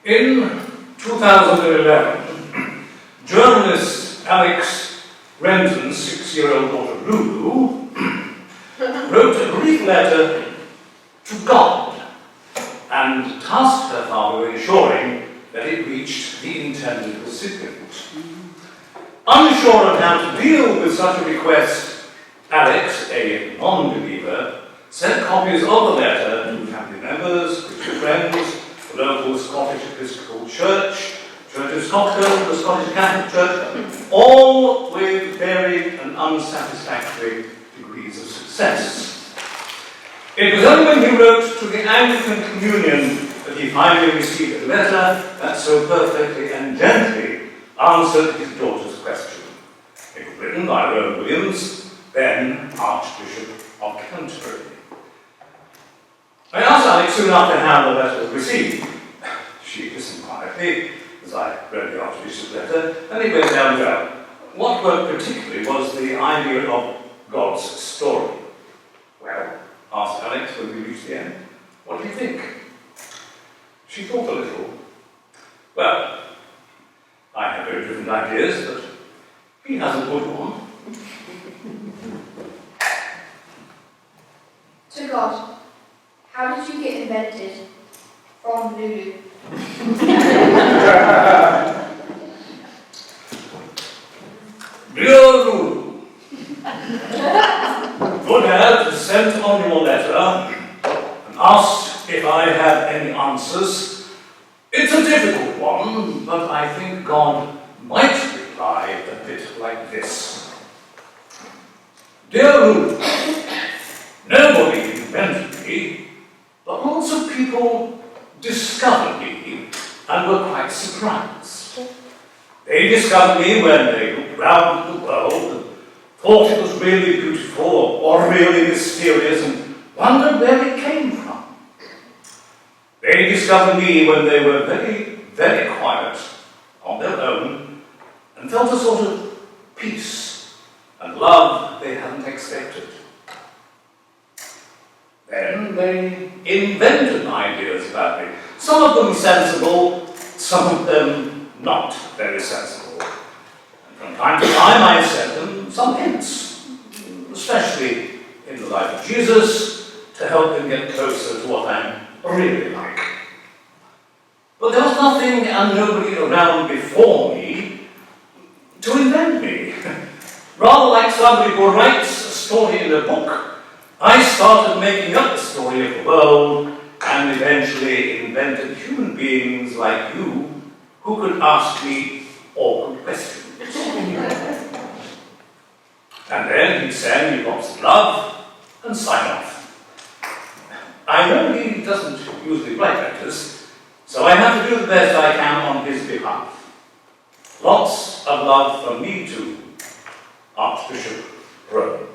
In 2011, journalist Alex Renton's 6-year-old daughter Lulu wrote a brief letter to God and tasked her father with ensuring that it reached the intended recipient. Unsure of how to deal with such a request, Alex, a non-believer, sent copies of the letter to family members, Christian friends, the local Scottish Episcopal Church, Church of Scotland, the Scottish Catholic Church, all with varied and unsatisfactory degrees of success. It was only when he wrote to the Anglican Communion that he finally received a letter that so perfectly and gently answered his daughter's question. It was written by Rowan Williams, then Archbishop of Canterbury. I asked Alex soon after how the letter was received. She listened quietly as I read the Archbishop's letter, and it went down well. What worked particularly was the idea of God's story. Well, asked Alex when we reached the end, what do you think? She thought a little. Well, I have very different ideas, but he has a good one. To God, how did you get invented? From Lulu. Dear Lulu, your dad sent on your letter and asked if I had any answers. It's a difficult one, but I think God might reply a bit like this. Dear Lulu, nobody invented me, but lots of people discovered me and were quite surprised. They discovered me when they looked round at the world and thought it was really beautiful or really mysterious and wondered where it came from. They discovered me when they were very, very quiet on their own and felt a sort of peace and love they hadn't expected. Then they invented ideas about me. Some of them sensible, some of them not very sensible. And from time to time I sent them some hints, especially in the life of Jesus, to help him get closer to what I'm really like. But there was nothing and nobody around before me to invent me. Rather like somebody who writes a story in a book, I started making up the story of the world and eventually invented human beings like you who could ask me awkward questions. And then he'd send me lots of love and sign off. I know he doesn't usually write letters, so I have to do the best I can on his behalf. Lots of love from me too, Archbishop Rowan.